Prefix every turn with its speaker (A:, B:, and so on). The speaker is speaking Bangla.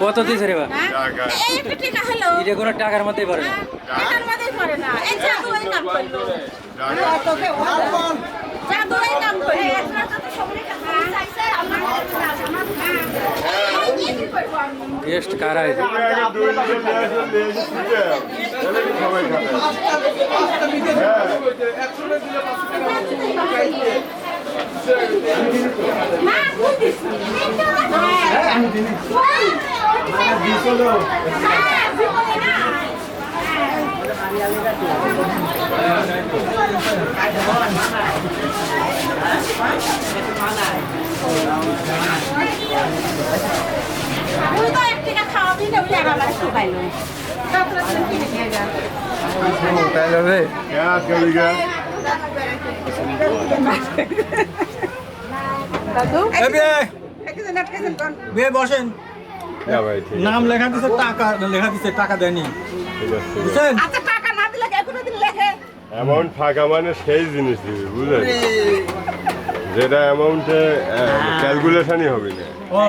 A: কত দিয়েছে রে বা এটা কোনো টাকার মধ্যেই পড়ে না। গেস্ট কারা আছে?
B: বসেন, নাম লেখা দিচ্ছে, টাকা লেখা দিচ্ছে, টাকা দেয়নি।
C: অ্যামাউন্ট ফাঁকা মানে সেই জিনিস দিবি, বুঝলেন, যেটা অ্যামাউন্টে ক্যালকুলেশনই হবে না।